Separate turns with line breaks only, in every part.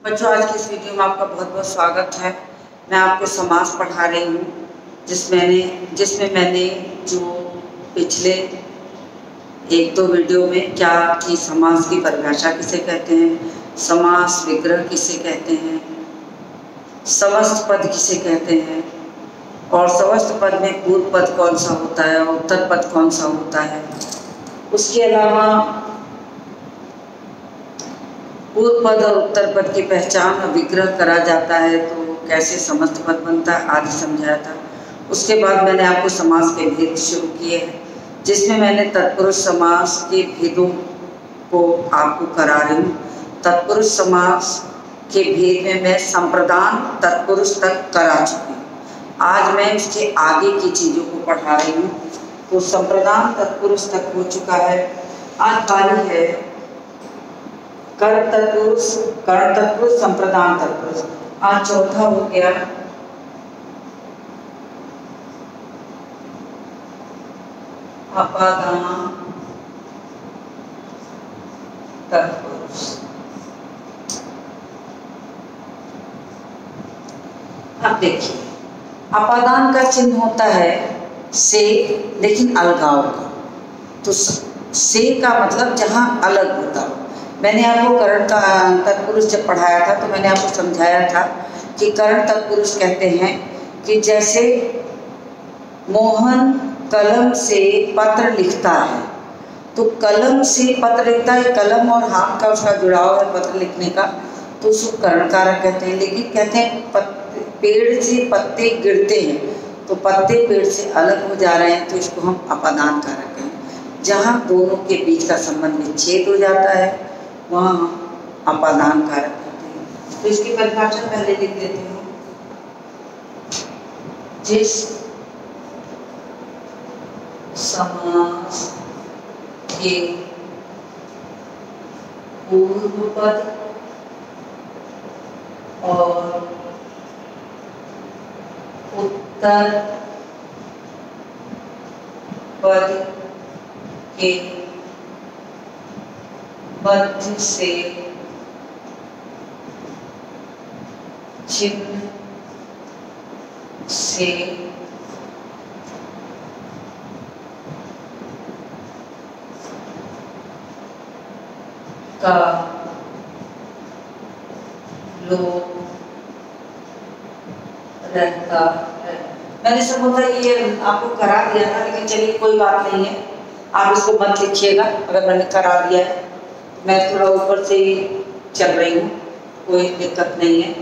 बच्चों, आज की इस वीडियो में आपका बहुत बहुत स्वागत है। मैं आपको समास पढ़ा रही हूँ जिसमें मैंने जो पिछले एक दो वीडियो में क्या कि समास की परिभाषा किसे कहते हैं, समास विग्रह किसे कहते हैं, समस्त पद किसे कहते हैं और समस्त पद में पूर्व पद कौन सा होता है और उत्तर पद कौन सा होता है। उसके अलावा पूर्व पद और उत्तर पद की पहचान और विग्रह करा जाता है तो कैसे समस्त पद बनता है आदि समझाया था। उसके बाद मैंने आपको समास के भेद शुरू किए हैं, जिसमें मैंने तत्पुरुष समास के भेदों को आपको करा रही हूँ। तत्पुरुष समास के भेद में मैं संप्रदान तत्पुरुष तक करा चुकी हूँ। आज मैं उसके आगे की चीज़ों को पढ़ा रही हूँ। तो संप्रदान तत्पुरुष तक हो चुका है। आज बारी है कर्ण तत्पुरुष संप्रदान तत्पुरुष। आज चौथा हो गया अपादान तत्पुरुष। अब देखिए, अपादान का चिन्ह होता है से, लेकिन अलगाव का। तो से का मतलब जहां अलग होता हो। मैंने आपको कर्ण का तत्पुरुष जब पढ़ाया था तो मैंने आपको समझाया था कि कर्ण तत्पुरुष कहते हैं कि जैसे मोहन कलम से पत्र लिखता है, तो कलम से पत्र लिखता है, कलम और हाथ का उसका जुड़ाव है पत्र लिखने का, तो उसको कर्ण कारक कहते हैं। लेकिन कहते हैं पेड़ से पत्ते गिरते हैं तो पत्ते पेड़ से अलग हो जा रहे हैं, तो इसको हम अपादान कारक कहें। जहाँ दोनों के बीच का संबंध विच्छेद हो जाता है वहाँ हम अपादान कारक कहते हैं। तो इसकी परिभाषा पहले लिख देती हूँ। जिस समास के पूर्व पद और उत्तर पद के मध्य से चिन्ह से का लोप रहता है। मैंने सब होता ये आपको करा दिया था, लेकिन चलिए कोई बात नहीं है, आप इसको मत लिखिएगा। अगर मैंने करा दिया है, मैं थोड़ा ऊपर से ही चल रही हूँ, कोई दिक्कत नहीं है,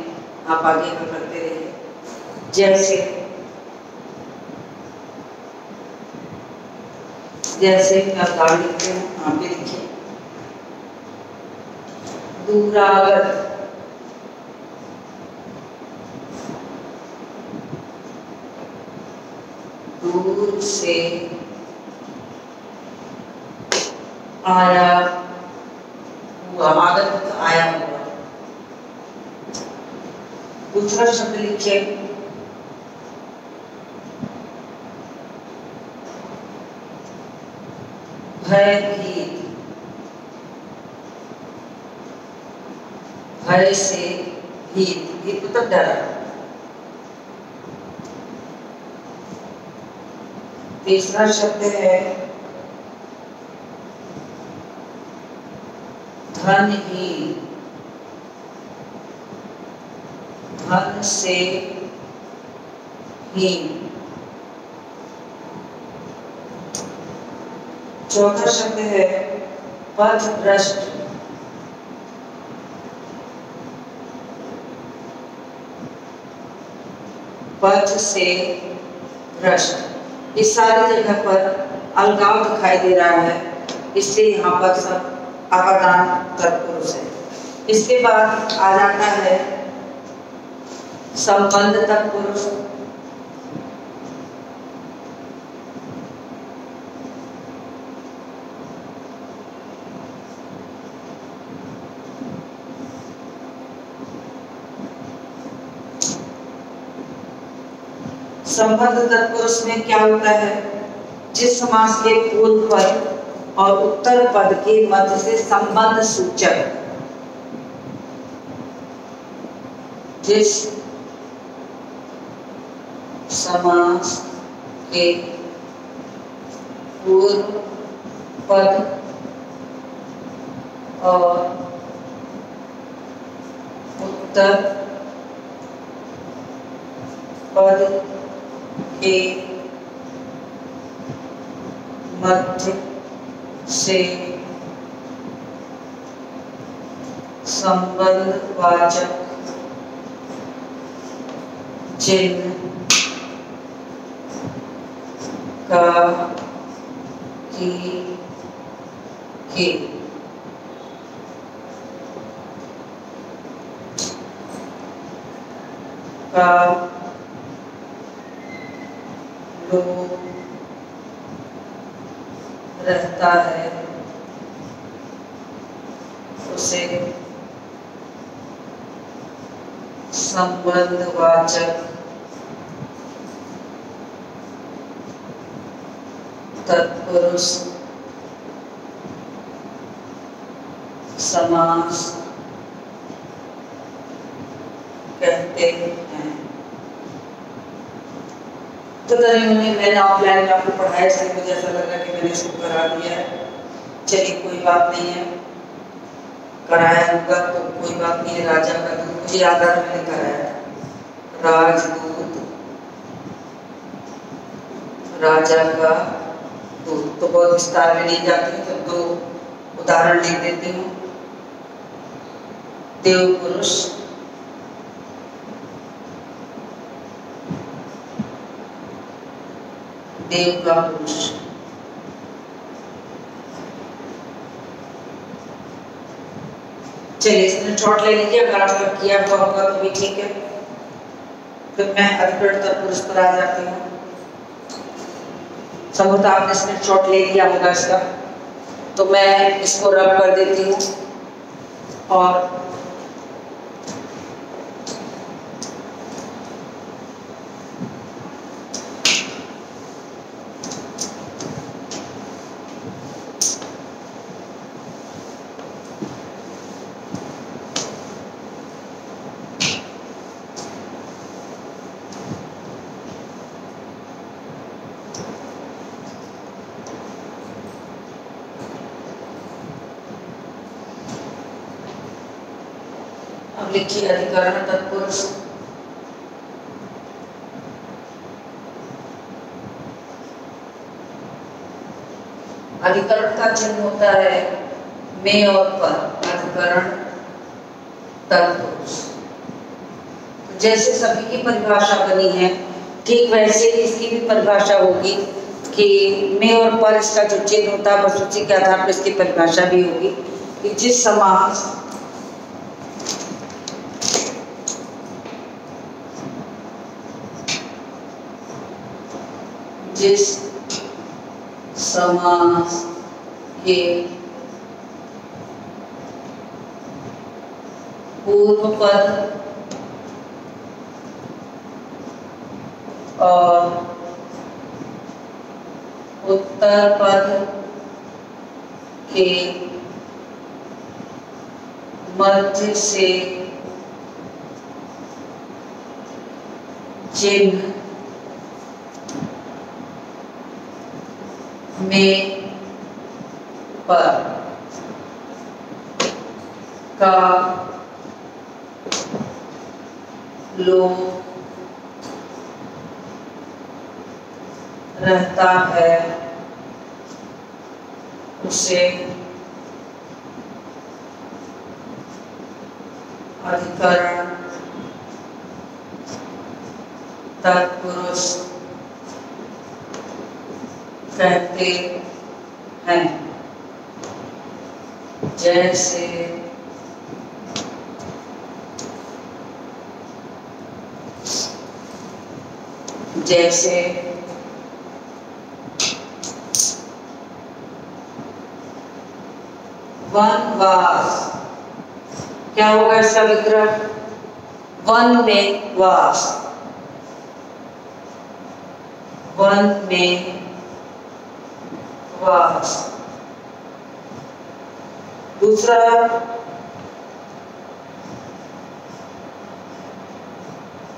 आप आगे करते रहिए। जैसे मैं गाड़ी लिखती हूँ, आप भी लिखिए। दूरागत दूर से आया हुआ, आगत आया हुआ। दूसरा शब्द लिखिए भयभीत, भय से भीत, भीत मतलब डरा। तीसरा शब्द है धनहीन, धन से हीन। चौथा शब्द है पथभ्रष्ट, पथ से भ्रष्ट। इस सारी जगह पर अलगाव दिखाई दे रहा है, इसलिए यहाँ पर सब अपादान तत्पुरुष है। इसके बाद आ जाता है संबंध तत्पुरुष। संबंध तत्पुरुष में क्या होता है, जिस समास के पूर्व पद और उत्तर पद के मध्य से संबंध सूचक जिस समास के पूर्व पद और उत्तर पद के मध्य से संबंधवाचक चिन्ह का के का लोप रहता है उसे संबंधवाचक तत्पुरुष समास कहते हैं। तो मैंने ऑफलाइन में आपको पढ़ाया, इसलिए मुझे ऐसा लगा कि मैंने इसको करा दिया है। चलिए कोई बात नहीं है, कराया होगा तो कोई बात नहीं है। राजा का दूध मुझे याद आ रहा, मैंने कराया था। राजदूत, राजा का दूध। तो बहुत विस्तार में नहीं जाती, तो दो उदाहरण लिख देती हूँ। देव पुरुष, देव का पुरुष। चलिए इसमें शॉर्ट ले लीजिए, अगर आपका किया हुआ होगा तो भी ठीक है। फिर मैं अधिकरण तत्पुरुष पर आ जाती हूँ। संभवतः आपने इसमें शॉर्ट ले लिया होगा इसका, तो मैं इसको रब कर देती हूँ और लिखिए अधिकरण तत्पुरुष। अधिकरण का चिन्ह होता है में और पर। अधिकरण तत्पुरुष। जैसे सभी की परिभाषा बनी है, ठीक वैसे ही इसकी भी परिभाषा होगी कि में और पर इसका जो चिन्ह होता है, बस उसी के आधार पर इसकी परिभाषा भी होगी कि जिस समास जिस समास के पूर्व पद और उत्तर पद के मध्य से चिन्ह में पर का लोप रहता है उसे अधिकरण तत्पुरुष कहते हैं। जैसे जैसे वनवास, क्या होगा इसका विग्रह? वन में वास, वन में वास। दूसरा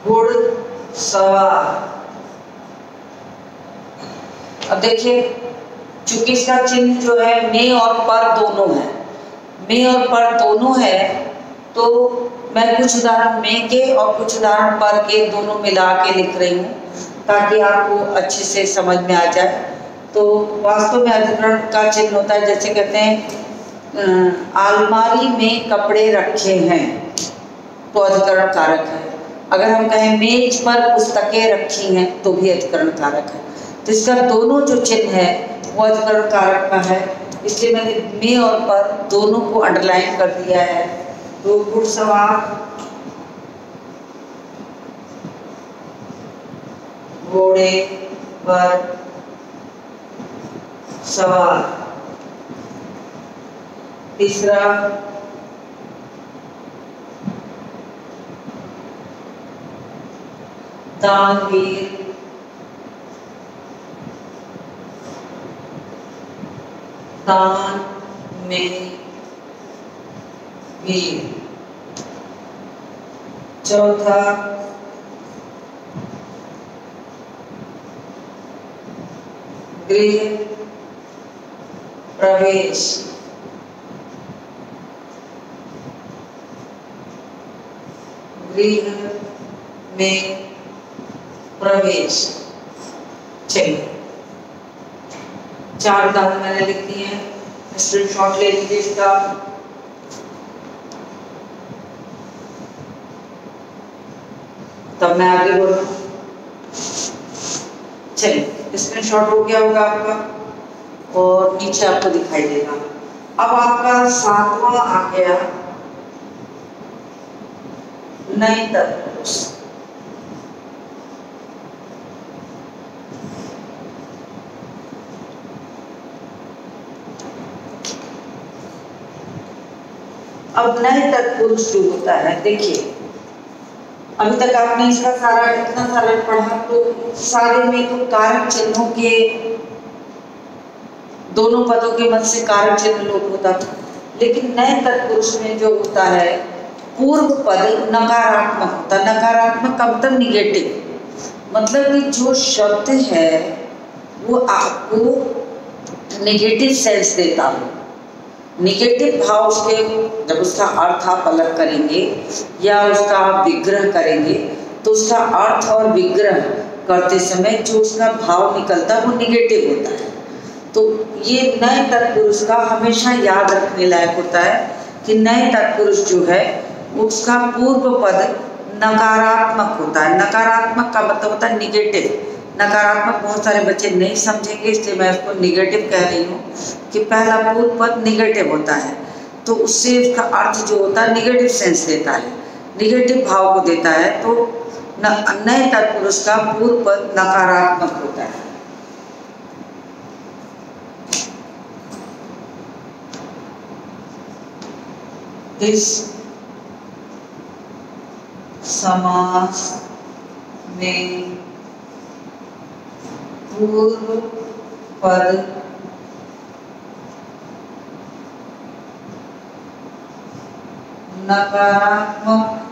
घुड़सवार। अब देखिए, चूंकि इसका चिन्ह जो है में और पर दोनों है, में और पर दोनों है, तो मैं कुछ उदाहरण में के और कुछ उदाहरण पर के दोनों मिला के लिख रही हूँ ताकि आपको अच्छे से समझ में आ जाए। तो वास्तव में अधिकरण का चिन्ह होता है, जैसे कहते हैं अलमारी में कपड़े रखे हैं, तो अधिकरण कारक है। अगर हम कहें मेज पर पुस्तकें रखी हैं, तो भी अधिकरण कारक है। तो इसका दोनों जो चिन्ह है वो अधिकरण कारक का है, इसलिए मैंने में और पर दोनों को अंडरलाइन कर दिया है। तो घुड़सवार, घोड़े पर सवार। तीसरा, दानवीर, दान में वीर। चौथा, गृह प्रवेश। गृह में प्रवेश। चलिए, 4 उदाहरण मैंने लिख दिए हैं, स्क्रीनशॉट ले लीजिए इसका। तब मैं आगे बोलूं। चलिए, स्क्रीनशॉट हो गया होगा आपका और नीचे आपको दिखाई देगा। अब आपका 7वां आ गया नए तत्पुरुष। अब नए तत्पुरुष जो होता है, देखिए अभी तक आपने इसका सारा इतना सारा पढ़ा, तो सारे में तो कारक चिन्हों के दोनों पदों के मध्य से कारक चिन्ह लोप होता था, लेकिन नए तत्पुरुष में जो होता है पूर्व पद नकारात्मक होता है। नकारात्मक का मतलब निगेटिव, मतलब कि जो शब्द है वो आपको नेगेटिव सेंस देता हो। निगेटिव भाव उसके, जब उसका अर्थ आप अलग करेंगे या उसका आप विग्रह करेंगे, तो उसका अर्थ और विग्रह करते समय जो उसका भाव निकलता है वो निगेटिव होता है। तो ये नए तत्पुरुष का हमेशा याद रखने लायक होता है कि नए तत्पुरुष जो है उसका पूर्व पद नकारात्मक होता है। नकारात्मक का मतलब होता है निगेटिव। नकारात्मक बहुत सारे बच्चे नहीं समझेंगे, इसलिए मैं उसको निगेटिव कह रही हूँ कि पहला पूर्व पद निगेटिव होता है, तो उससे उसका अर्थ जो होता है निगेटिव सेंस देता है, निगेटिव भाव को देता है। तो नए तत्पुरुष का पूर्व पद नकारात्मक होता है। इस समास में पूर्व पद नकारात्मक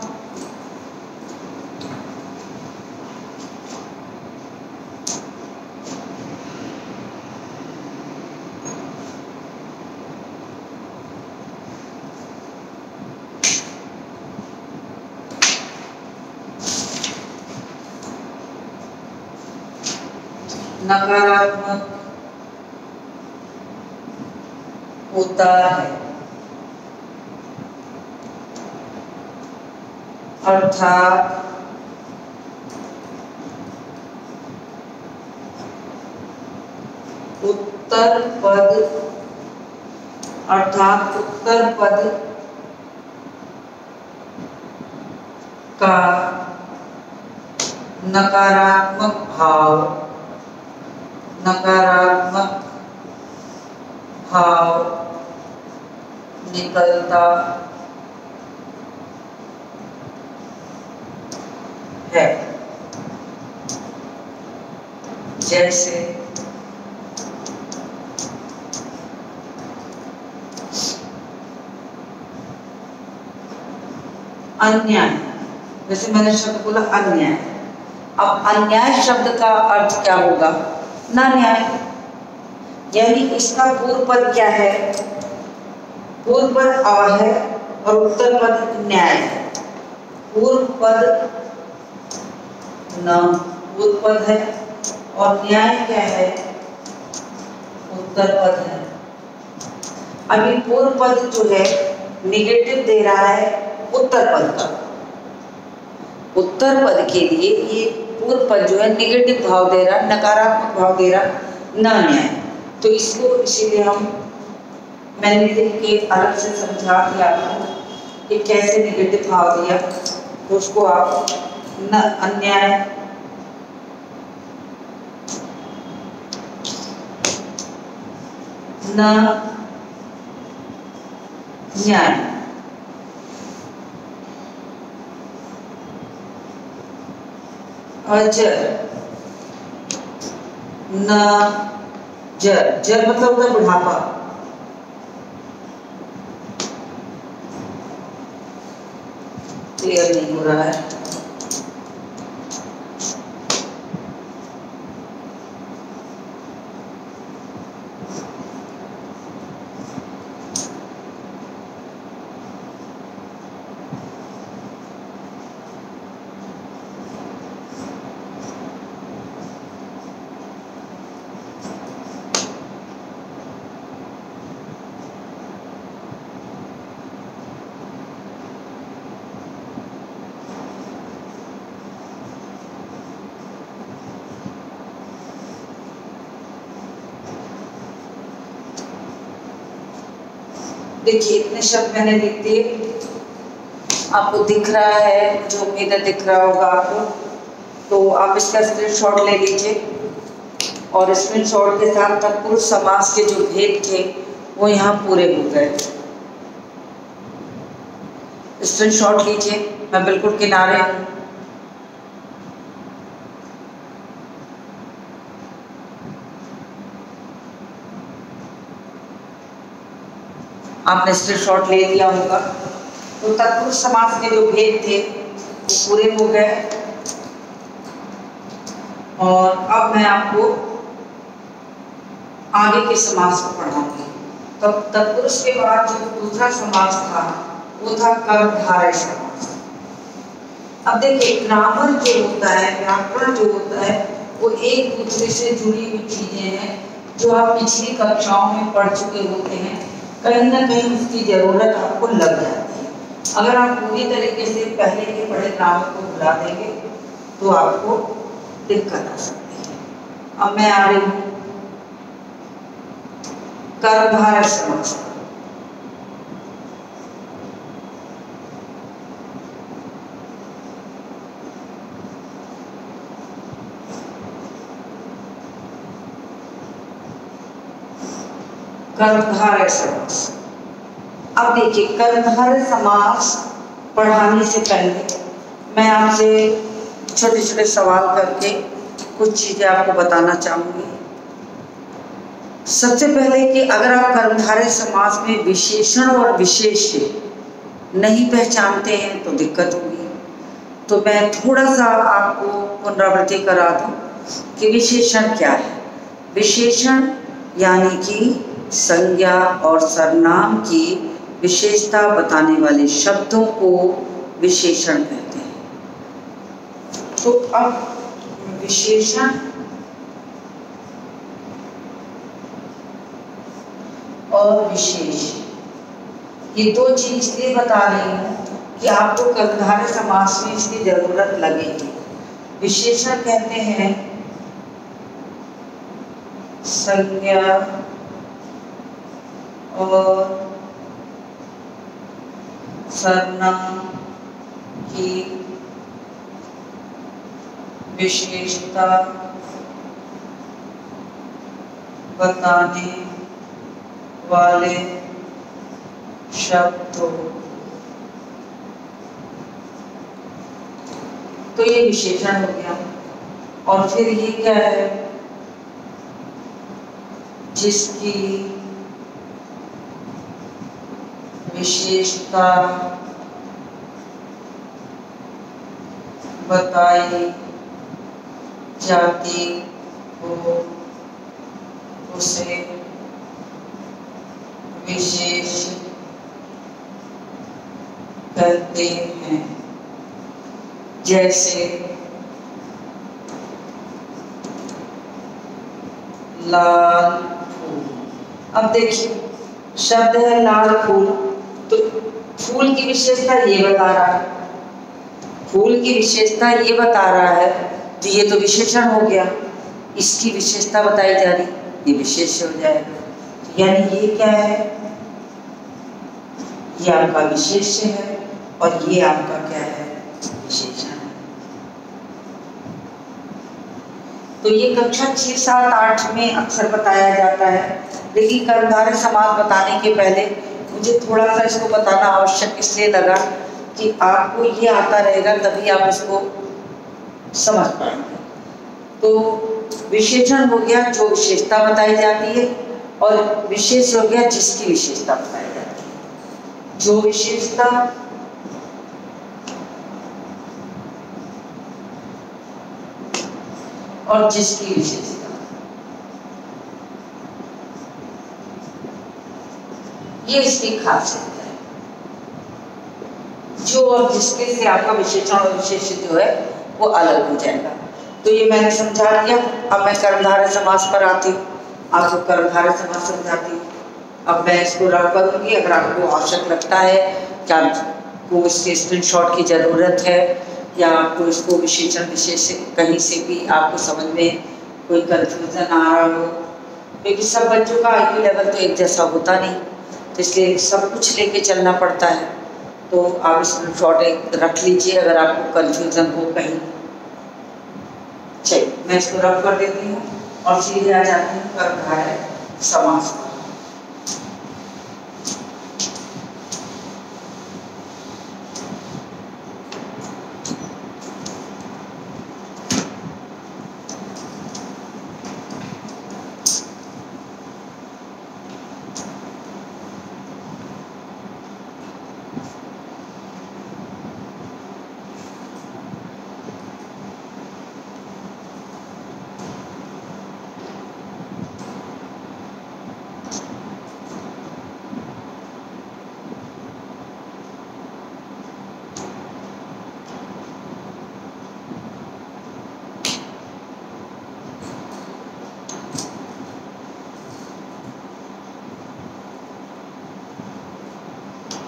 नकारात्मक होता है, अर्थात उत्तर पद का नकारात्मक भाव निकलता है। जैसे अन्याय, जैसे मैंने शब्द बोला अन्याय। अब अन्याय शब्द का अर्थ क्या होगा? ना न्याय। यानी इसका पूर्व पद क्या है? पूर्व पद अ है और उत्तर पद न्याय है। पूर्व पद न, पूर्व पद है और न्याय क्या है? उत्तर पद है। अभी पूर्व पद जो है निगेटिव दे रहा है उत्तर पद का। उत्तर पद के लिए ये पूर्व पद जो है निगेटिव भाव दे रहा, नकारात्मक भाव दे रहा, ना न्याय। तो इसको इसीलिए मैंने लिख के अलग से समझा दिया आपको कि कैसे निगेटिव भाव दिया, तो उसको आप न अन्याय न न्याय। अजर न जर, जर मतलब होता है बुढ़ापा। क्लियर नहीं हो रहा है। देखिए इतने शब्द मैंने लिख दिए, आपको दिख रहा है, मुझे उम्मीद है दिख रहा होगा आपको। तो आप इसका स्क्रीनशॉट ले लीजिए और स्क्रीनशॉट के साथ तत्पुरुष समास के जो भेद थे वो यहाँ पूरे हो गए। स्क्रीनशॉट लीजिए, मैं बिल्कुल किनारे हूँ। आपने स्क्रीनशॉट ले लिया होगा। तो तत्पुरुष समास के जो भेद थे वो पूरे हो गए। और अब मैं आपको आगे के समास को पढ़ाऊंगी। तो तत्पुरुष के बाद जो दूसरा समास था वो था कर्मधारय समास। अब देखिए ग्रामर जो होता है, व्याकरण जो होता है, वो एक दूसरे से जुड़ी हुई चीजें हैं जो आप पिछली कक्षाओं में पढ़ चुके होते हैं। कहीं ना कहीं उसकी जरूरत आपको लग जाती है। अगर आप पूरी तरीके से पहले के पढ़े ग्रामर को भुला देंगे तो आपको दिक्कत आ सकती है। अब मैं आ रही हूँ कर्मधारय समास। कर्मधारय समास। अब देखिए कर्मधारय समास पढ़ाने से पहले मैं आपसे छोटे छोटे सवाल करके कुछ चीजें आपको बताना चाहूंगी। सबसे पहले कि अगर आप कर्मधारय समास में विशेषण और विशेष्य नहीं पहचानते हैं तो दिक्कत होगी। तो मैं थोड़ा सा आपको पुनरावृत्ति करा दूं कि विशेषण क्या है। विशेषण यानी कि संज्ञा और सर्वनाम की विशेषता बताने वाले शब्दों को विशेषण कहते हैं। तो अब विशेषण और विशेष ये दो चीज इसलिए बता रही हूँ कि आपको कर्मधारय समास में इसकी जरूरत लगेगी। विशेषण कहते हैं संज्ञा और सर्वनाम की विशेषता बताने वाले शब्दों। तो ये विशेषण हो गया। और फिर ये क्या है? जिसकी विशेषता बताई जाती हो उसे विशेष कहते हैं। जैसे लाल फूल। अब देखिए शब्द है लाल फूल, तो फूल की विशेषता ये बता रहा है, फूल की विशेषता ये बता रहा है, तो ये तो विशेषण हो गया। इसकी विशेषता बताई जा रही, ये विशेष हो जाएगा। यानी ये क्या है, ये आपका विशेष्य है और ये आपका क्या है, विशेषण है। तो ये कक्षा 6, 7, 8 में अक्सर बताया जाता है, लेकिन कर्मधारय समास बताने के पहले मुझे थोड़ा सा इसको बताना आवश्यक इसलिए लगा कि आपको ये आता रहेगा तभी आप इसको समझ पाएंगे। तो विशेषण हो गया जो विशेषता बताई जाती है, और विशेष हो गया जिसकी विशेषता बताई जाती है। जो विशेषता और जिसकी विशेषता, ये इसकी खासियत है। जो और जिसके से आपका विशेषण और विशेष्य जो है वो अलग हो जाएगा। तो ये मैंने समझा दिया। अब मैं कर्मधारय समास पर आती हूँ, आपको कर्मधारय समास समझाती हूँ। अब मैं इसको रफ करूँगी, अगर आपको आवश्यक लगता है कि आपको इसके स्क्रीनशॉट की ज़रूरत है या आपको इसको विशेषण विशेष कहीं से भी आपको समझ में कोई कन्फ्यूजन आ रहा हो, क्योंकि सब बच्चों का IQ लेवल तो एक जैसा होता नहीं, तो इसलिए सब कुछ लेके चलना पड़ता है। तो आप स्क्रीनशॉट एक रख लीजिए अगर आपको कन्फ्यूजन हो कहीं। चलिए मैं इसको रफ कर देती हूँ और सीधे आ जाती हूँ कर्मधारय समास पर।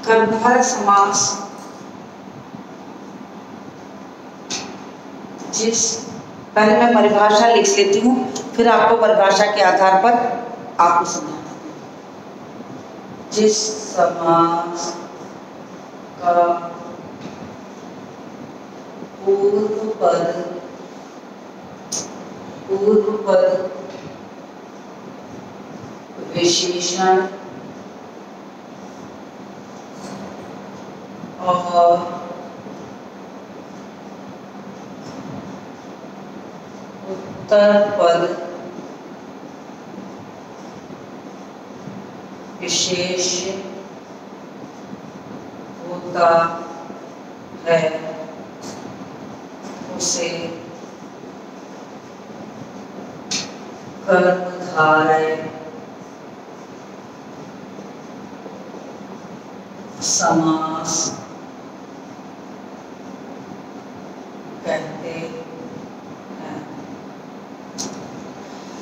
कर्मधारय समास जिस, पहले मैं परिभाषा लिख लेती हूँ, फिर आपको परिभाषा के आधार पर आपको समझाती हूँ। जिस समास का पूर्व पद विशेषण और उत्तर पद विशेष होता है उसे कर्मधारय समास कहते हैं।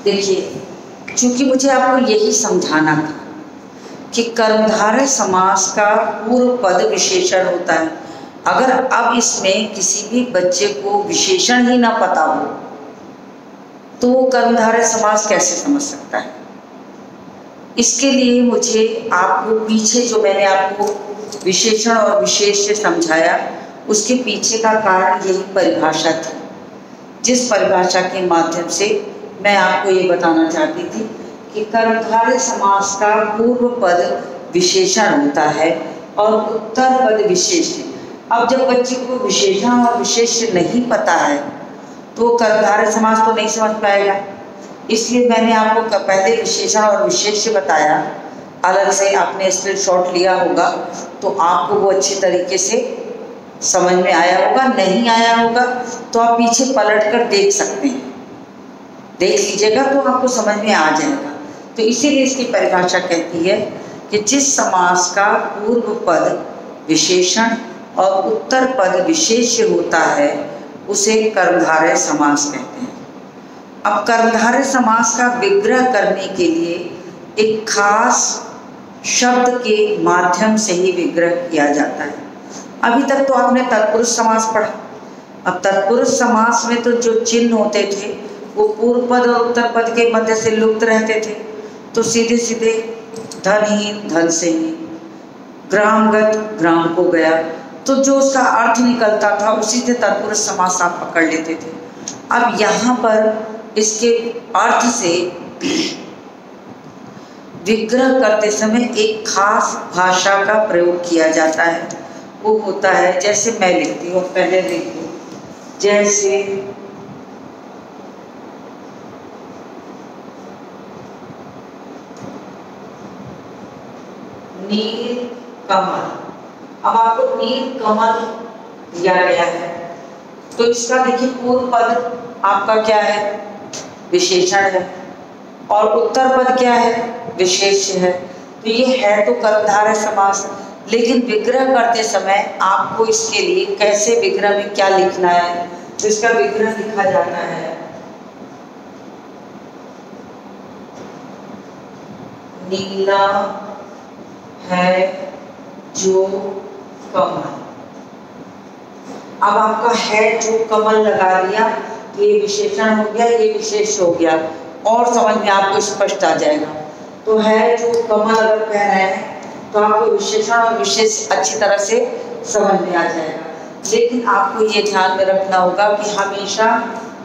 देखिए, चूंकि मुझे आपको यही समझाना था कि कर्मधारय समास का पूर्व पद विशेषण होता है। अगर अब इसमें किसी भी बच्चे को विशेषण ही ना पता हो तो वो कर्मधारय समास कैसे समझ सकता है। इसके लिए मुझे आपको पीछे जो मैंने आपको विशेषण और विशेष्य समझाया उसके पीछे का कारण यही परिभाषा थी, जिस परिभाषा के माध्यम से मैं आपको ये बताना चाहती थी कि कर्मधारय समास का पूर्व पद विशेषण होता है और उत्तर पद विशेष्य। अब जब बच्चे को विशेषण और विशेष्य नहीं पता है तो कर्मधारय समास तो नहीं समझ पाएगा। इसलिए मैंने आपको पहले विशेषण और विशेष्य बताया, अलग से आपने स्क्रीनशॉट लिया होगा तो आपको वो अच्छी तरीके से समझ में आया होगा, नहीं आया होगा तो आप पीछे पलट कर देख सकते हैं, देख लीजिएगा तो आपको समझ में आ जाएगा। तो इसीलिए इसकी परिभाषा कहती है कि जिस समास का पूर्व पद विशेषण और उत्तर पद विशेष्य होता है उसे कर्मधारय समास कहते हैं। अब कर्मधारय समास का विग्रह करने के लिए एक खास शब्द के माध्यम से ही विग्रह किया जाता है। अभी तक तो आपने तत्पुरुष समास पढ़ा। अब तत्पुरुष समास में तो जो चिन्ह होते थे वो पूर्व पद और उत्तर पद के मध्य से लुप्त रहते थे, तो सीधे सीधे धनहीन धन से ही, ग्रामगत ग्राम को गया, तो जो उसका अर्थ निकलता था उसी से तत्पुरुष समास आप पकड़ लेते थे। अब यहाँ पर इसके अर्थ से विग्रह करते समय एक खास भाषा का प्रयोग किया जाता है। वो होता है, जैसे मैं लिखती हूँ, पहले लिख दूँ, जैसे नील कमल। अब आपको नील कमल दिया गया है तो इसका देखिए पूर्व पद आपका क्या है, विशेषण है, और उत्तर पद क्या है, विशेष्य है। तो ये है तो कर्मधारय समास, लेकिन विग्रह करते समय आपको इसके लिए कैसे विग्रह में क्या लिखना है, तो इसका विग्रह लिखा जाता है नीला है जो कमल। अब आपका है जो कमल लगा दिया तो ये विशेषण हो गया, ये विशेष हो गया, और समझ में आपको स्पष्ट आ जाएगा। तो है जो कमल अगर कह रहे हैं तो आपको विशेषण और विशेष अच्छी तरह से समझ में आ जाएगा। लेकिन आपको ये ध्यान में रखना होगा कि हमेशा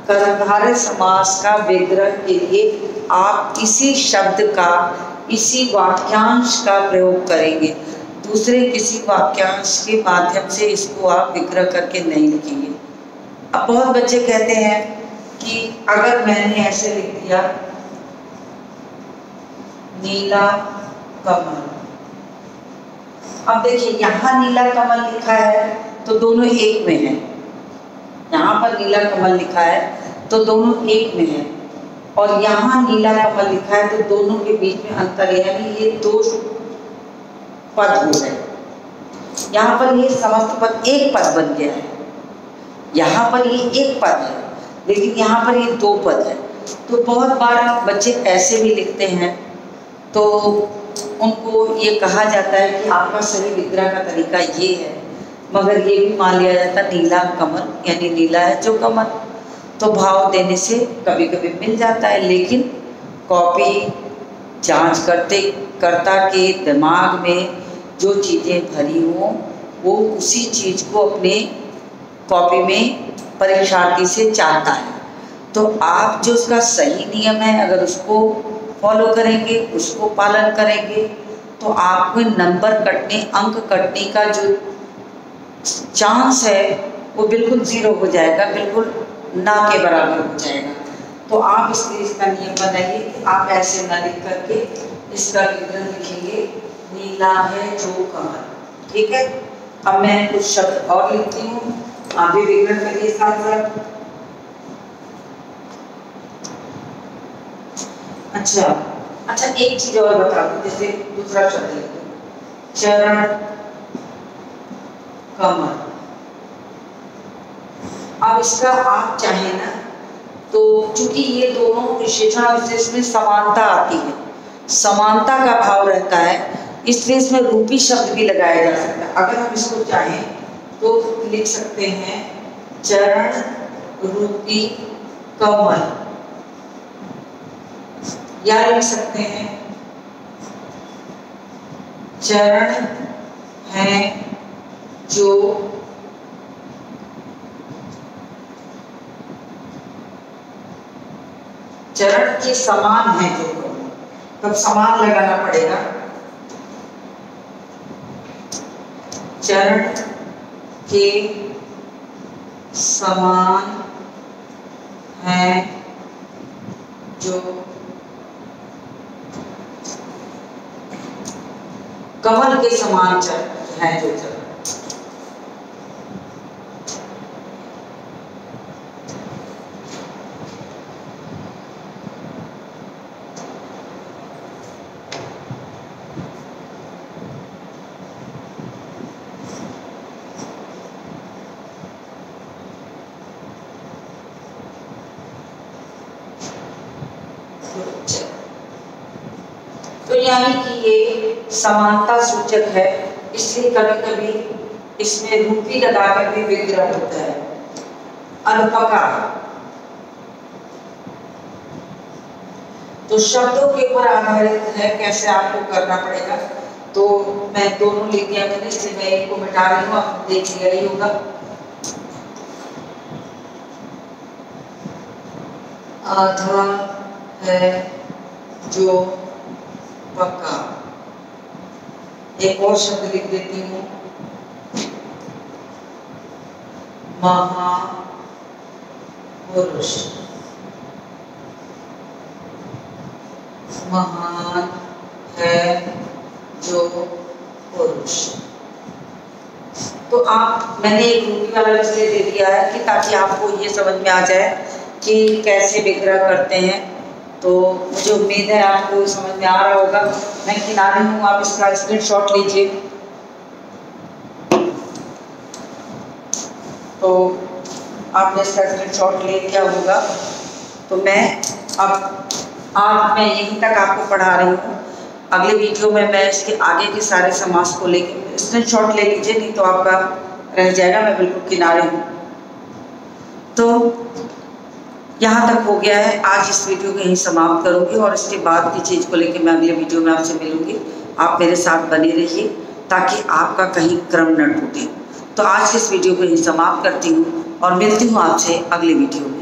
कर्मधारय समास का विग्रह के लिए आप इसी शब्द का, इसी वाक्यांश का प्रयोग करेंगे, दूसरे किसी वाक्यांश के माध्यम से इसको आप विग्रह करके नहीं लिखेंगे। अब बहुत बच्चे कहते हैं कि अगर मैंने ऐसे लिख दिया नीला कमल, अब देखिए यहाँ नीला कमल लिखा है तो दोनों एक में है, यहाँ पर नीला कमल लिखा है तो दोनों एक में है, और यहाँ नीला कमल लिखा है तो दोनों के बीच में अंतर, यानी ये दो पद हो गए। यहाँ पर ये समस्त पद एक पद बन गया है, यहाँ पर ये एक पद है लेकिन यहाँ पर ये दो पद है। तो बहुत बार बच्चे ऐसे भी लिखते हैं तो उनको ये कहा जाता है कि आपका सही विग्रह का तरीका ये है, मगर ये भी मान लिया जाता है नीला कमल यानी नीला है जो कमल, तो भाव देने से कभी कभी मिल जाता है। लेकिन कॉपी जांच करता के दिमाग में जो चीज़ें भरी हों वो उसी चीज़ को अपने कॉपी में परीक्षार्थी से चाहता है। तो आप जो उसका सही नियम है अगर उसको फॉलो करेंगे, उसको पालन करेंगे, तो आपको नंबर कटने, अंक कटने का जो चांस है वो बिल्कुल ज़ीरो हो जाएगा, बिल्कुल ना के बराबर हो जाएगा। तो आप इसलिए इसका नियम बनाइए कि आप ऐसे ना लिख करके इसका विग्रह लिखेंगे नीला है जो कमल। ठीक है, अब मैं कुछ शब्द और लिखती हूँ, आप भी विग्रह करिए साथ साथ। अच्छा एक चीज और बता दूं, जैसे दूसरा शब्द लिखो चरण कमल। अब इसका आप चाहे ना तो चूंकि ये दोनों विशेषण और विशेष में समानता आती है, समानता का भाव रहता है, इसलिए इसमें रूपी शब्द भी लगाया जा सकता है। अगर हम इसको चाहें तो लिख सकते हैं चरण रूपी कमल, या लिख सकते हैं चरण है जो चरण के समान है जो कमल, तब समान लगाना पड़ेगा। चरण के समान है जो कमल के समान चरण है जो चरण। यानी कि ये समानता सूचक है, इसलिए कभी कभी इसमें रूपी लगाकर भी विग्रह होता है। अल्पका तो शब्दों के ऊपर आधारित है, कैसे आपको करना पड़ेगा। तो मैं दोनों लिख दिया मैंने, इसलिए मैं इनको मिटा रही हूँ, आप देख लिया ही होगा। आधा है जो पक्का। एक और शब्द लिख देती हूँ, महापुरुष। महान है जो पुरुष। तो आप, मैंने एक रूपी वाला इसलिए दे दिया है कि ताकि आपको ये समझ में आ जाए कि कैसे विग्रह करते हैं। तो मुझे उम्मीद है आपको समझ में आ रहा होगा। मैं किनारे हूँ, आप इसका स्क्रीनशॉट लीजिए। तो आपने इसका स्क्रीनशॉट ले लिया होगा। तो मैं अब आज मैं यहीं तक आपको पढ़ा रही हूँ। अगले वीडियो में मैं इसके आगे के सारे समास को लेके, स्क्रीनशॉट ले लीजिए, नहीं तो आपका रह जाएगा। मैं बिल्कुल किनारे हूँ। तो यहाँ तक हो गया है। आज इस वीडियो को यहीं समाप्त करूँगी और इसके बाद की चीज़ को लेके मैं अगले वीडियो में आपसे मिलूँगी। आप मेरे साथ बने रहिए ताकि आपका कहीं क्रम न टूटे। तो आज इस वीडियो को यहीं समाप्त करती हूँ और मिलती हूँ आपसे अगले वीडियो में।